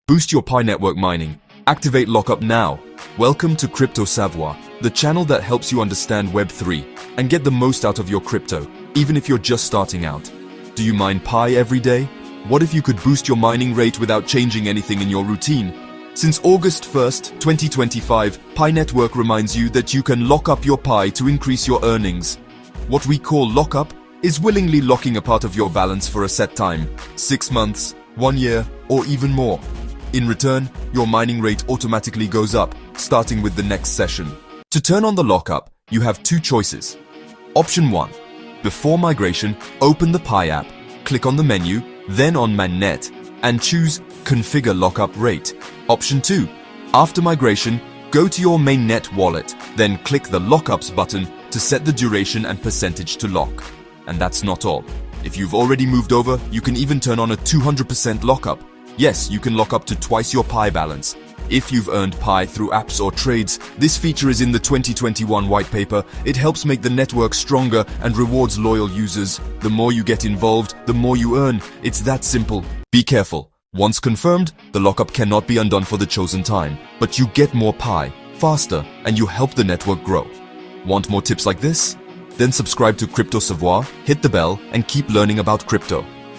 Boost your Pi network mining. Activate Lockup now. Welcome to CryptoSavoir, the channel that helps you understand Web3 and get the most out of your crypto, even if you're just starting out. Do you mine Pi every day? What if you could boost your mining rate without changing anything in your routine? Since August 1st, 2025, Pi Network reminds you that you can lock up your Pi to increase your earnings. What we call lockup is willingly locking a part of your balance for a set time, 6 months, 1 year, or even more. In return, your mining rate automatically goes up, starting with the next session. To turn on the lockup, you have two choices. Option 1. Before migration, open the Pi app, click on the menu, then on Mainnet, and choose Configure Lockup Rate. Option 2. After migration, go to your Mainnet wallet, then click the Lockups button to set the duration and percentage to lock. And that's not all. If you've already moved over, you can even turn on a 200% lockup. Yes, you can lock up to twice your Pi balance. If you've earned Pi through apps or trades, this feature is in the 2021 Whitepaper. It helps make the network stronger and rewards loyal users. The more you get involved, the more you earn. It's that simple. Be careful. Once confirmed, the lockup cannot be undone for the chosen time. But you get more Pi, faster, and you help the network grow. Want more tips like this? Then subscribe to CryptoSavoir, hit the bell, and keep learning about crypto.